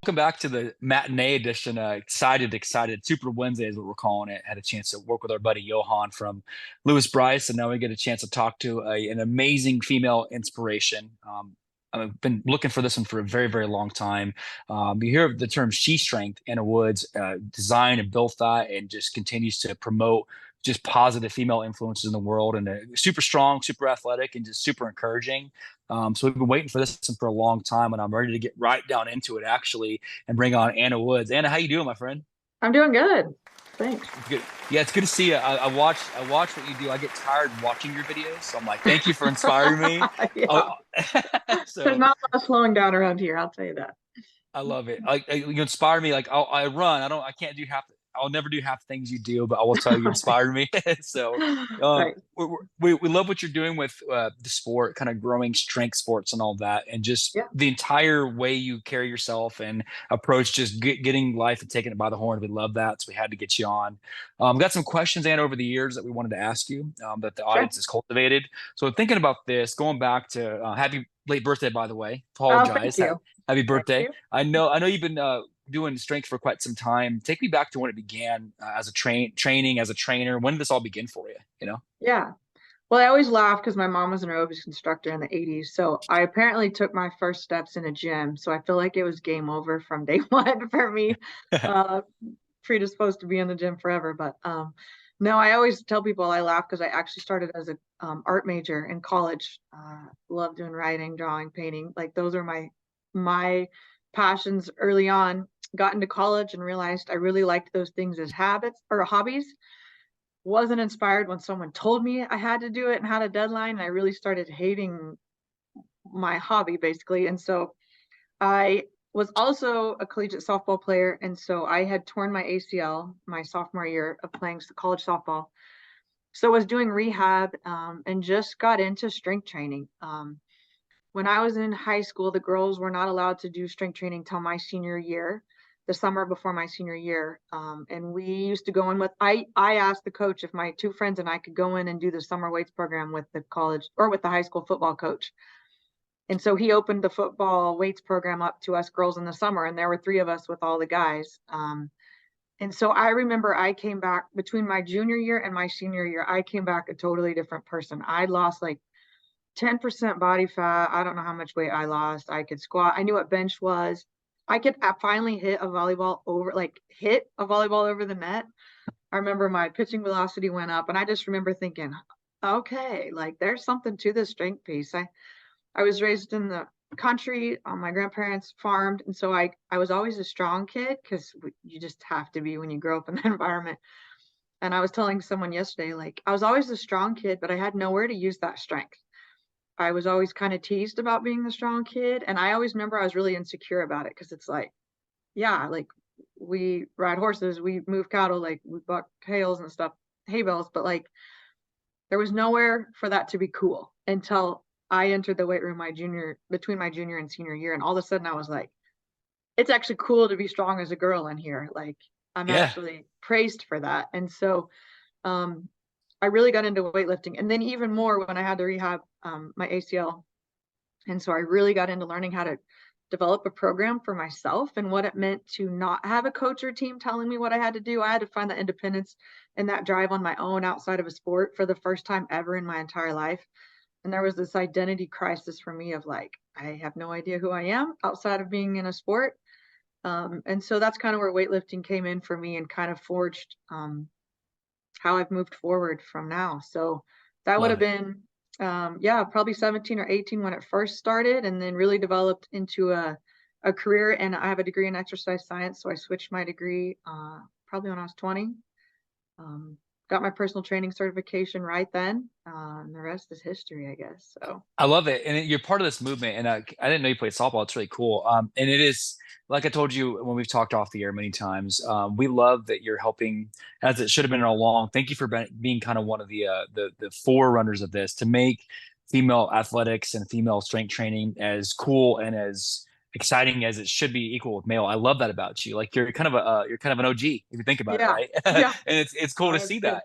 Welcome back to the matinee edition. Excited. Super Wednesday is what we're calling it. Had a chance to work with our buddy Johan from Lewis Bryce, and now we get a chance to talk to an amazing female inspiration. I've been looking for this one for a very, very long time. You hear the term Shestrength. Anna Woods designed and built that, and just continues to promote just positive female influences in the world, and super strong, super athletic, and just super encouraging. So we've been waiting for this one for a long time, and I'm ready to get right down into it actually, and bring on Anna Woods. Anna, how you doing, my friend? I'm doing good. Thanks. Good. Yeah, it's good to see you. I watch what you do. I get tired watching your videos, so I'm like, thank you for inspiring me. Yeah. Oh, There's so not a lot of slowing down around here, I'll tell you that. I love it. You inspire me. Like I run. I can't do half. I'll never do half the things you do, but I will tell you, you inspire me. So, Right. we love what you're doing with the sport, kind of growing strength sports and all that, and just Yeah. the entire way you carry yourself and approach just getting life and taking it by the horn. We love that, so we had to get you on. Got some questions, Anna, over the years that we wanted to ask you that the Sure. audience has cultivated. So, thinking about this, going back to happy late birthday, by the way. Oh, thank Apologize. you. Happy Thank birthday. you. I know you've been doing strength for quite some time. Take me back to when it began as a training as a trainer. When did this all begin for you? You know? Yeah. Well, I always laugh because my mom was an aerobics instructor in the 80s. So I apparently took my first steps in a gym. So I feel like it was game over from day one for me. Uh, Predisposed to be in the gym forever. But no, I always tell people I laugh because I actually started as a art major in college. Love doing writing, drawing, painting. Like those are my passions early on. Got into college and realized I really liked those things as habits or hobbies. Wasn't inspired when someone told me I had to do it and had a deadline. And I really started hating my hobby basically. And so I was also a collegiate softball player, and so I had torn my ACL my sophomore year of playing college softball. So I was doing rehab and just got into strength training. When I was in high school, the girls were not allowed to do strength training till my senior year, the summer before my senior year. And we used to go in with I asked the coach if my two friends and I could go in and do the summer weights program with the college or with the high school football coach. And so he opened the football weights program up to us girls in the summer, and there were three of us with all the guys. And so I remember I came back between my junior year and my senior year, I came back a totally different person. I lost like 10% body fat. I don't know how much weight I lost. I could squat. I knew what bench was. I finally hit a volleyball over the net. I remember my pitching velocity went up, and I just remember thinking, okay, like there's something to this strength piece. I was raised in the country. My grandparents farmed, and so I was always a strong kid because you just have to be when you grow up in that environment. And I was telling someone yesterday, like I was always a strong kid, but I had nowhere to use that strength. I was always kind of teased about being the strong kid, and I always remember I was really insecure about it because it's like, yeah, like we ride horses, we move cattle, like we buck hails and stuff, hay bales, but like there was nowhere for that to be cool until I entered the weight room between my junior and senior year. And all of a sudden I was like, it's actually cool to be strong as a girl in here. Like I'm Yeah. actually praised for that. And so um, I really got into weightlifting. And then even more when I had to rehab my ACL. And so I really got into learning how to develop a program for myself and what it meant to not have a coach or team telling me what I had to do. I had to find that independence and that drive on my own outside of a sport for the first time ever in my entire life. And there was this identity crisis for me of like, I have no idea who I am outside of being in a sport. And so that's kind of where weightlifting came in for me and kind of forged how I've moved forward from now. So that would Love have it. been, yeah, probably 17 or 18 when it first started, and then really developed into a career. And I have a degree in exercise science. So I switched my degree probably when I was 20. Um, got my personal training certification right then. And the rest is history, I guess. So, I love it, and you're part of this movement. And I didn't know you played softball. It's really cool. And it is like I told you when we've talked off the air many times. We love that you're helping, as it should have been all along. Thank you for being kind of one of the forerunners of this to make female athletics and female strength training as cool and as exciting as it should be equal with male. I love that about you. Like you're kind of an OG if you think about it, yeah, right? yeah, And it's cool to that's see good. that.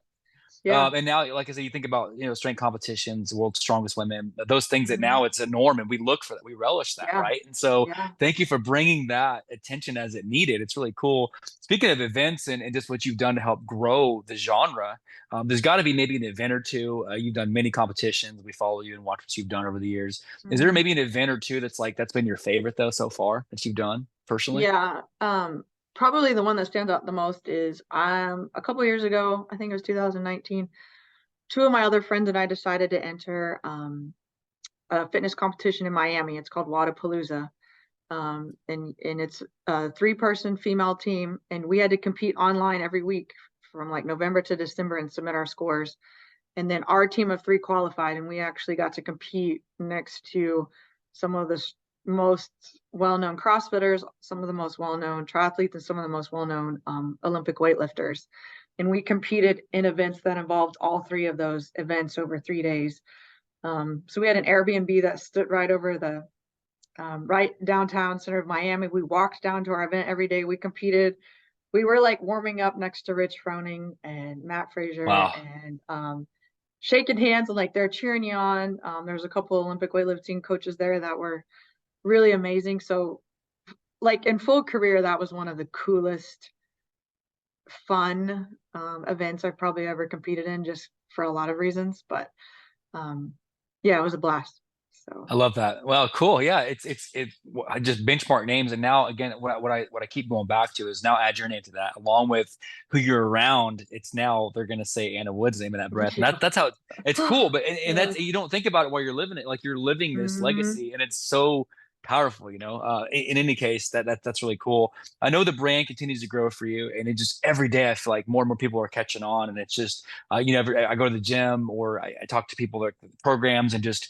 Yeah. And now, like I said, you think about, strength competitions, world's strongest women, those things that Hmm. now it's a norm and we look for that, we relish that, Yeah. right? And so Yeah. thank you for bringing that attention as it needed. It's really cool. Speaking of events and just what you've done to help grow the genre, there's got to be maybe an event or two. You've done many competitions. We follow you and watch what you've done over the years. Is there Hmm. maybe an event or two that's been your favorite though so far that you've done personally? Yeah. Probably the one that stands out the most is a couple years ago, I think it was 2019, two of my other friends and I decided to enter a fitness competition in Miami. It's called Wadapalooza. And it's a three-person female team, and we had to compete online every week from like November to December and submit our scores. And then our team of three qualified, and we actually got to compete next to some of the most well-known CrossFitters, some of the most well-known triathletes, and some of the most well-known Olympic weightlifters. And we competed in events that involved all three of those events over 3 days. So we had an Airbnb that stood right over the right downtown center of Miami. We walked down to our event every day. We competed. We were like warming up next to Rich Froning and Matt Frazier Wow. and shaking hands and like they're cheering you on. There's a couple of Olympic weightlifting coaches there that were really amazing. So like in full career, that was one of the coolest, fun events I've probably ever competed in, just for a lot of reasons. But um, yeah, it was a blast. So I love that. Well, cool. Yeah, I just benchmark names, and now again, what I keep going back to is now add your name to that, along with who you're around. It's now they're going to say Anna Wood's name in that breath, and yeah. that's how it's cool. But and Yeah. that's you don't think about it while you're living it, like you're living this Hmm. legacy, and it's so powerful. In any case, that's really cool. I know the brand continues to grow for you, and it just every day I feel like more and more people are catching on, and it's just I go to the gym or I talk to people that programs and just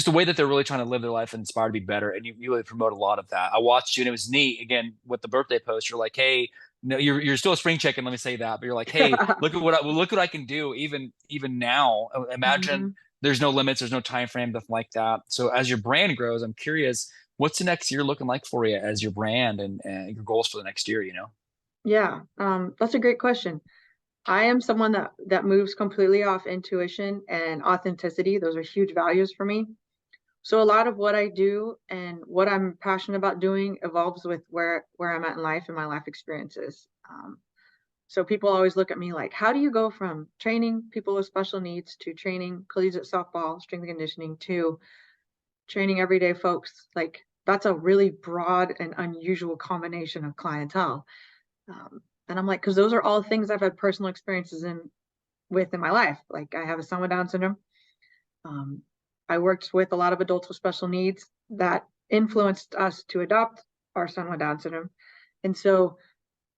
the way that they're really trying to live their life and inspire to be better. And you really promote a lot of that. I watched you and it was neat. Again, with the birthday post, you're like, hey, no, you're still a spring chicken. Let me say that, but you're like, hey, look what I can do even now. Imagine Hmm. there's no limits, there's no time frame, nothing like that. So as your brand grows, I'm curious, what's the next year looking like for you as your brand and your goals for the next year? Yeah, that's a great question. I am someone that moves completely off intuition and authenticity. Those are huge values for me. So a lot of what I do and what I'm passionate about doing evolves with where I'm at in life and my life experiences. So people always look at me like, how do you go from training people with special needs to training collegiate softball, strength and conditioning to training everyday folks? Like that's a really broad and unusual combination of clientele. And I'm like, because those are all things I've had personal experiences in my life. Like I have a son with Down syndrome. Um, I worked with a lot of adults with special needs that influenced us to adopt our son with Down syndrome. And so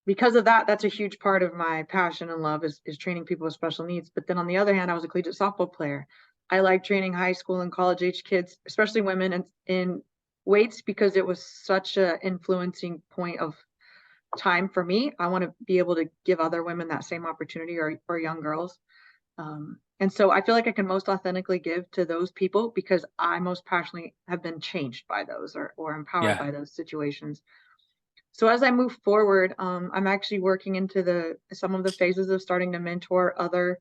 because of that, that's a huge part of my passion and love is training people with special needs. But then on the other hand, I was a collegiate softball player. I like training high school and college age kids, especially women, in weights because it was such a influencing point of time for me. I want to be able to give other women that same opportunity or young girls. And so I feel like I can most authentically give to those people because I most passionately have been changed by those or empowered Yeah. by those situations. So as I move forward, I'm actually working into the some of the phases of starting to mentor other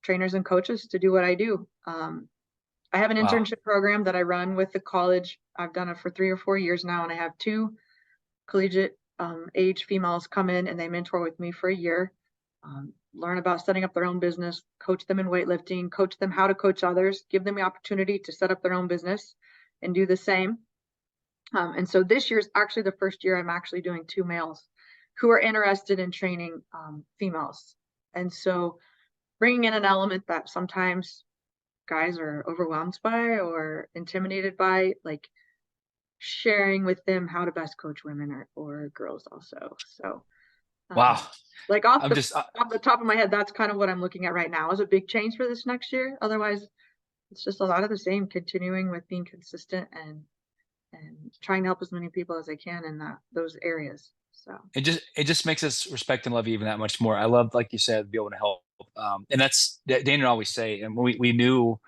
trainers and coaches to do what I do. I have an Wow. internship program that I run with the college. I've done it for 3 or 4 years now, and I have two collegiate age females come in and they mentor with me for a year, learn about setting up their own business, coach them in weightlifting, coach them how to coach others, give them the opportunity to set up their own business and do the same. And so this year is actually the first year I'm actually doing two males who are interested in training females. And so bringing in an element that sometimes guys are overwhelmed by or intimidated by, like sharing with them how to best coach women or girls also. So Wow. like I'm just off the top of my head, that's kind of what I'm looking at right now is a big change for this next year. Otherwise, it's just a lot of the same, continuing with being consistent and trying to help as many people as I can in those areas. So it just makes us respect and love you even that much more. I love, like you said, be able to help. And that's Daniel always say, and we knew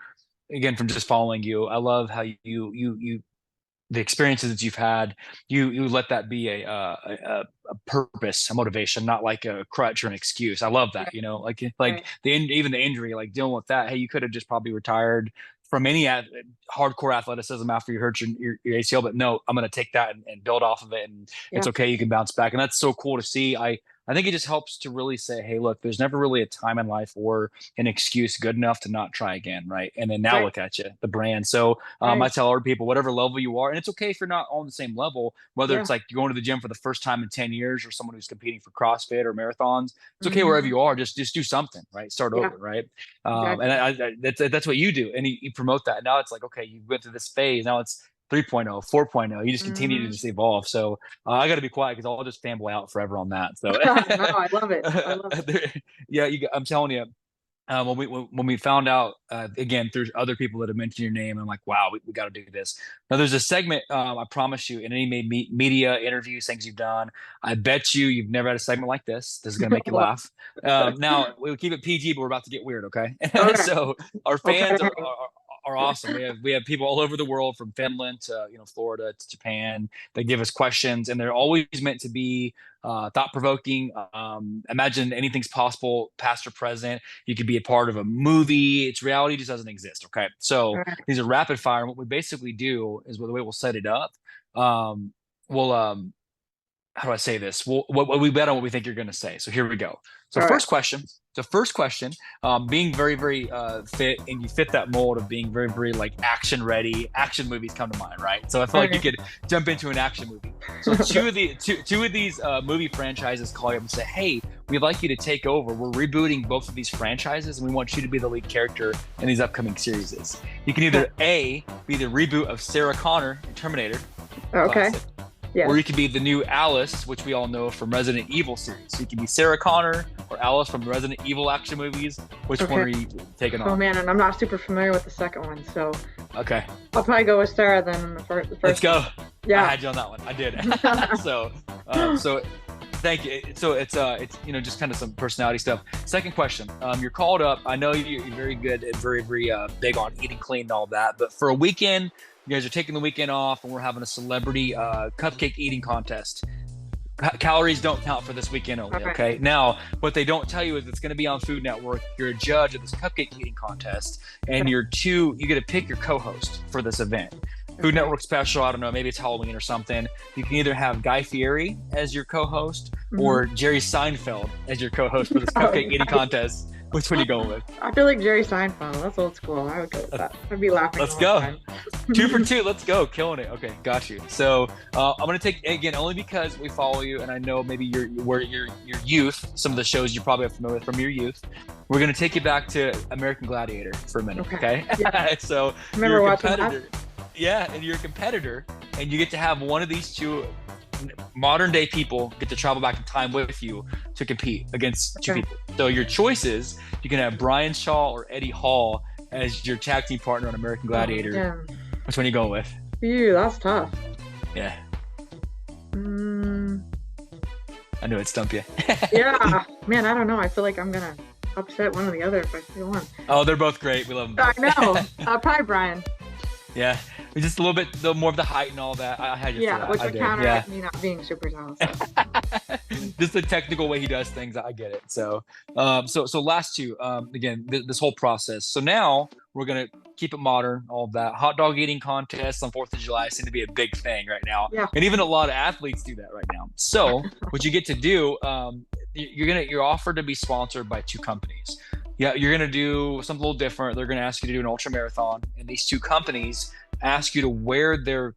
again from just following you. I love how you the experiences that you've had, you let that be a purpose, a motivation, not like a crutch or an excuse. I love that, Right. even the injury, like dealing with that. Hey, you could have just probably retired from any hardcore athleticism after you hurt your ACL, but no, I'm going to take that and build off of it, and it's Yeah. okay. You can bounce back, and that's so cool to see. I think it just helps to really say, hey, look, there's never really a time in life or an excuse good enough to not try again, right? And then now Right. look at you, the brand. So I Right. tell other people, whatever level you are, and it's okay if you're not on the same level, whether Yeah. it's like you're going to the gym for the first time in 10 years or someone who's competing for CrossFit or marathons. It's okay wherever Hmm. you are. Just do something, right? Start Yeah. over, right? And Exactly. that's what you do. And you promote that. Now it's like, okay, you went through this phase. Now it's 3.0, 4.0. You just continue to Hmm. just evolve. So I got to be quiet because I'll just fanboy out forever on that. So No, I love it. I love it. yeah, I'm telling you, when we found out again through other people that have mentioned your name, I'm like, wow, we got to do this. Now there's a segment, I promise you, in any media interviews, things you've done. I bet you've never had a segment like this. This is gonna make you Well, laugh. Now we'll keep it PG, but we're about to get weird, okay? okay. So our I'll try fans to are, hang. are awesome. We have people all over the world, from Finland to Florida to Japan. They give us questions, and they're always meant to be thought provoking. Imagine anything's possible, past or present. You could be a part of a movie. It's reality just doesn't exist. Okay. All So right. these are rapid fire. And what we basically do is, well, the way we'll set it up, um, we'll, how do I say this? What we bet on what we think you're going to say. So here we go. So All right. first question. Being very, very fit, and you fit that mold of being very, very like action ready. Action movies come to mind, right? So I feel All like you right. could jump into an action movie. So two of these movie franchises call you up and say, "Hey, we'd like you to take over. We're rebooting both of these franchises, and we want you to be the lead character in these upcoming series." You can either A, be the reboot of Sarah Connor in Terminator, Okay. classic, Yeah. or you could be the new Alice, which we all know from Resident Evil series. So you can be Sarah Connor or Alice from the Resident Evil action movies. Which one Okay. are you taking Oh on? man, and I'm not super familiar with the second one, so Okay, I'll probably go with Sarah then in the let's first one. go. I Yeah. had you on that one. I did. So, so thank you. So it's just kind of some personality stuff. Second question. You're called up. I know you're very good and very very big on eating clean and all that. But for a weekend, you guys are taking the weekend off, and we're having a celebrity cupcake eating contest. Calories don't count for this weekend only. Okay. Okay. Now, what they don't tell you is it's going to be on Food Network. You're a judge of this cupcake eating contest, and Okay. you get to pick your co-host for this event. Food Okay. Network special. I don't know. Maybe it's Halloween or something. You can either have Guy Fieri as your co-host Hmm. or Jerry Seinfeld as your co-host for this cupcake eating contest. Which one are you going with? I feel like Jerry Seinfeld. That's old school. I would go with that. I'd be laughing Let's the whole go. time. 2 for 2. Let's go. Killing it. Okay, got you. So I'm gonna take again only because we follow you, and I know maybe your youth. Some of the shows you probably are familiar with from your youth. We're gonna take you back to American Gladiator for a minute. Okay. Okay. Yeah. So Remember you're a watching that? competitor. Yeah, and you're a competitor, and you get to have one of these two modern day people get to travel back in time with you to compete against two Okay. people. So your choices, you can have Brian Shaw or Eddie Hall as your tag team partner on American Oh, Gladiator. damn. Which one are you going with? Phew, that's tough. Yeah, Mm, I knew it'd stump you. yeah. Man, I don't know. I feel like I'm gonna upset one or the other if I say one. Oh, they're both great. We love them I both. know. Probably Brian. Yeah, just a little bit more of the height and all that. I had you for Yeah, that. which I would did. counteract me not being super talented. Just the technical way he does things. I get it. So, so last two. Again, this whole process. So now we're gonna keep it modern. All of that. Hot dog eating contests on 4th of July seem to be a big thing right now, Yeah. and even a lot of athletes do that right now. So, what you get to do, you're offered to be sponsored by two companies. Yeah, you're gonna do something a little different. They're gonna ask you to do an ultra marathon, and these two companies ask you to wear their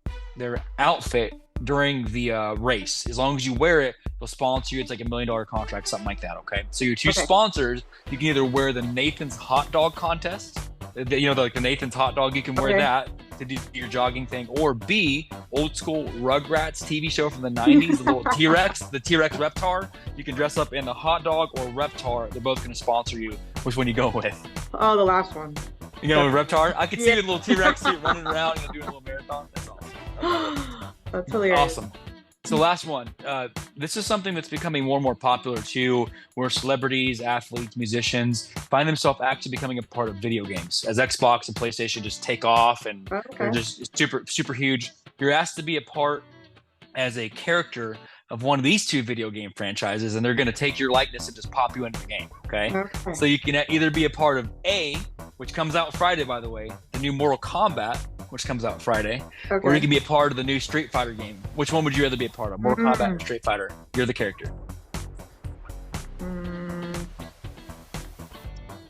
outfit during the race. As long as you wear it, they'll sponsor you. It's like $1 million contract, something like that. Okay. So your two Okay. sponsors, you can either wear the Nathan's hot dog contest, like the Nathan's hot dog. You can wear Okay. that to do your jogging thing, or B, old school Rugrats TV show from the '90s, the little T-Rex, the T-Rex Reptar. You can dress up in the hot dog or Reptar. They're both going to sponsor you. Which one you go with? Oh, the last one. You know, Reptar. I could see Yeah. you in a little T-Rex suit running around and doing a little marathon. That's awesome. That's hilarious. Awesome. So last one. This is something that's becoming more and more popular too, where celebrities, athletes, musicians find themselves actually becoming a part of video games as Xbox and PlayStation just take off and they're Okay. just super, super huge. You're asked to be a part as a character of one of these two video game franchises, and they're going to take your likeness and just pop you into the game. Okay. Okay. So you can either be a part of A, which comes out Friday, by the way, the new Mortal Kombat, which comes out Friday, or you Okay. can be a part of the new Street Fighter game. Which one would you rather be a part of? Mortal Kombat or Street Fighter? You're the character. Mm,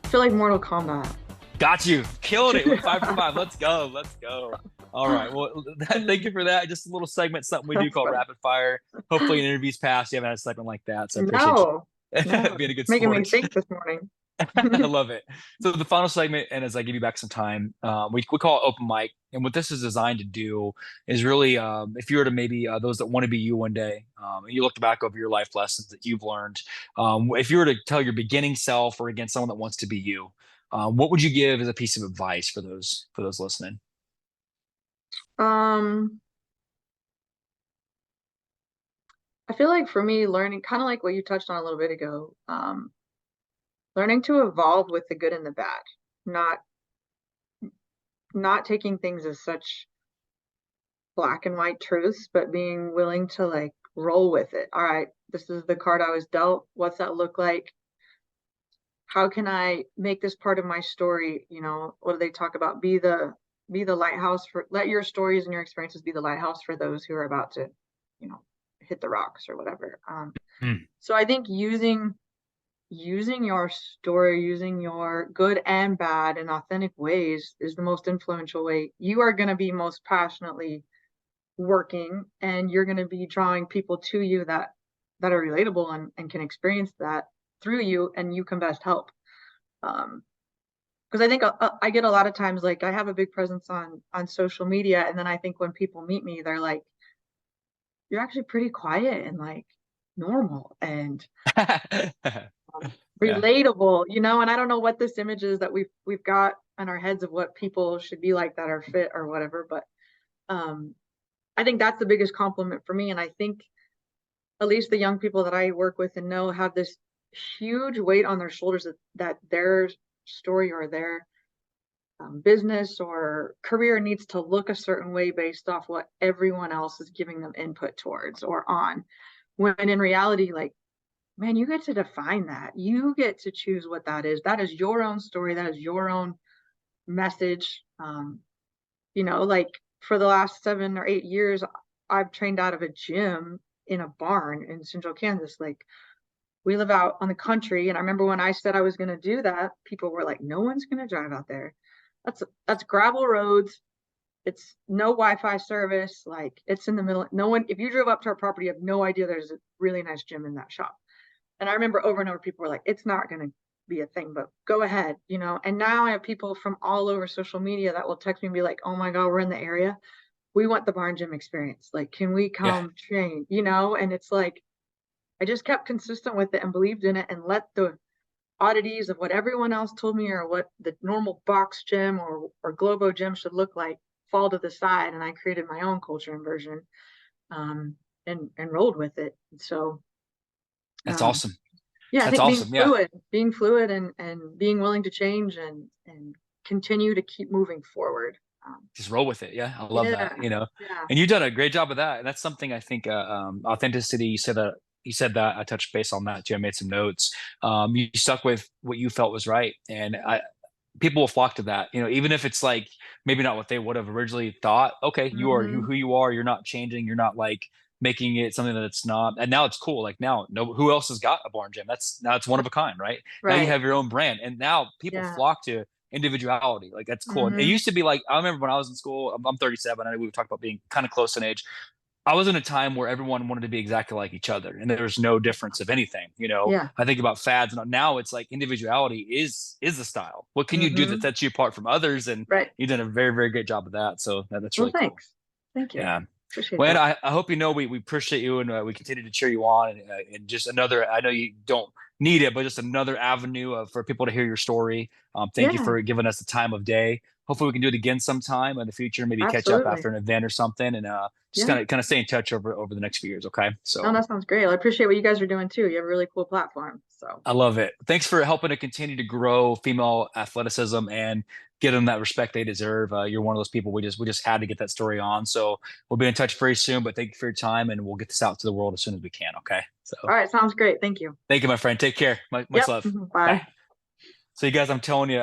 I feel like Mortal Kombat. Got you. Killed it with 5 for 5. Let's go. Let's go. All right. Well, thank you for that. Just a little segment, something we do That's called fun. Rapid Fire. Hopefully, in interviews past, you haven't had a segment like that. So I appreciate No, you no, being a good making me sport. think this morning. I love it. So the final segment, and as I give you back some time, we call it open mic. And what this is designed to do is really, if you were to maybe those that want to be you one day, and you look back over your life lessons that you've learned, if you were to tell your beginning self or again someone that wants to be you, what would you give as a piece of advice for those listening? Um, I feel like for me, learning kind of like what you touched on a little bit ago, learning to evolve with the good and the bad, not not taking things as such black and white truths, but being willing to like roll with it. All right, this is the card I was dealt. What's that look like? How can I make this part of my story? You know, what do they talk about? Be the lighthouse for let your stories and your experiences be the lighthouse for those who are about to, you know, hit the rocks or whatever. Hmm. So I think using your story, using your good and bad and authentic ways is the most influential way. You are going to be most passionately working, and you're going to be drawing people to you that are relatable and can experience that through you, and you can best help. Because I think I get a lot of times like I have a big presence on social media, and then I think when people meet me, they're like, "You're actually pretty quiet and like normal and Yeah. relatable," you know. And I don't know what this image is that we've got in our heads of what people should be like that are fit or whatever, but um, I think that's the biggest compliment for me. And I think at least the young people that I work with and know have this huge weight on their shoulders that their story or their business or career needs to look a certain way based off what everyone else is giving them input towards or on. When in reality, like, man, you get to define that. You get to choose what that is. That is your own story. That is your own message. You know, like for the last 7 or 8 years, I've trained out of a gym in a barn in central Kansas. Like we live out on the country. And I remember when I said I was going to do that, people were like, no one's going to drive out there. That's gravel roads. It's no Wi-Fi service. Like it's in the middle. No one, if you drove up to our property, you have no idea there's a really nice gym in that shop. And I remember over and over, people were like, it's not going to be a thing, but go ahead, you know. And now I have people from all over social media that will text me and be like, oh my God, we're in the area. We want the barn gym experience. Like, can we Yeah. come train, you know? And it's like, I just kept consistent with it and believed in it and let the oddities of what everyone else told me or what the normal box gym or Globo gym should look like fall to the side. And I created my own culture and version and rolled with it. So, That's um, awesome. yeah, I That's think awesome. Yeah. being fluid and being willing to change and continue to keep moving forward. Just roll with it. Yeah, I love Yeah, that. You know, yeah, and you've done a great job of that. And that's something I think authenticity. You said that I touched base on that too. I made some notes. You stuck with what you felt was right, and people will flock to that. You know, even if it's like maybe not what they would have originally thought. Okay, you are hmm who you are. You're not changing. You're not like making it something that it's not. And now it's cool. Like now, no, who else has got a barn gym? That's now it's one of a kind, right? Now you right, have your own brand, and now people yeah, flock to individuality. Like that's cool. And it hmm used to be like I remember when I was in school. I'm 37. I know we talked about being kind of close in age. I was in a time where everyone wanted to be exactly like each other, and there was no difference of anything. You know, yeah, I think about fads, and now it's like individuality is the style. What can you do that hmm sets you apart from others? And right. you've done a very very great job of that. So that's Well, really cool. thanks, thank you, Yeah. appreciate Well, that. I hope you know we appreciate you and we continue to cheer you on and just another. I know you don't need it, but just another avenue for people to hear your story. Thank you Yeah, for giving us the time of day. Hopefully, we can do it again sometime in the future. Maybe catch up absolutely, after an event or something, and just yeah. kind of stay in touch over the next few years. Okay, No, so that sounds great. I appreciate what you guys are doing too. You have a really cool platform. So, I love it. Thanks for helping to continue to grow female athleticism and give them that respect they deserve. You're one of those people we just had to get that story on. So we'll be in touch very soon. But thank you for your time, and we'll get this out to the world as soon as we can. Okay. So all right, sounds great. Thank you. thank you, my friend. Take care. Much Yep. love. Bye. Bye. So you guys, I'm telling you,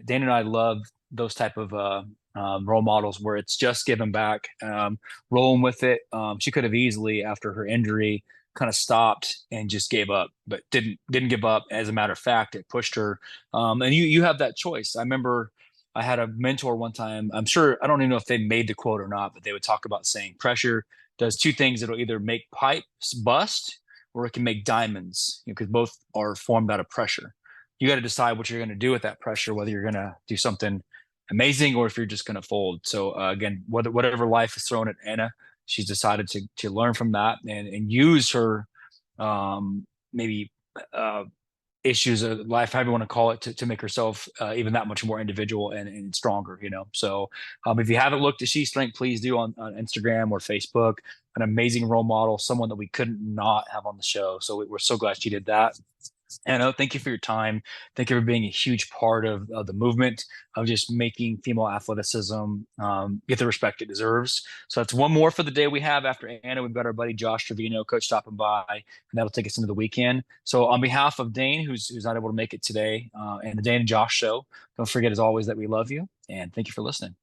Dan and I love those type of role models where it's just giving back, rolling with it. She could have easily, after her injury, kind of stopped and just gave up, but didn't give up. As a matter of fact, it pushed her. And you have that choice. I remember I had a mentor one time. I'm sure I don't even know if they made the quote or not, but they would talk about saying pressure does two things. It'll either make pipes bust or it can make diamonds, because both are formed out of pressure. You got to decide what you're going to do with that pressure, whether you're going to do something amazing or if you're just going to fold. So again, whatever life is thrown at Anna, she's decided to learn from that and use her maybe issues of life, however you want to call it, to make herself even that much more individual and stronger, you know. So if you haven't looked at Shestrength, please do on Instagram or Facebook. An amazing role model, someone that we couldn't not have on the show. So we're so glad she did that. And thank you for your time. Thank you for being a huge part of the movement of just making female athleticism get the respect it deserves. So that's one more for the day we have. After Anna, we've got our buddy Josh Trevino, coach, stopping by, and that'll take us into the weekend. So on behalf of Dane, who's not able to make it today, and the Dane and Josh show, don't forget as always that we love you and thank you for listening.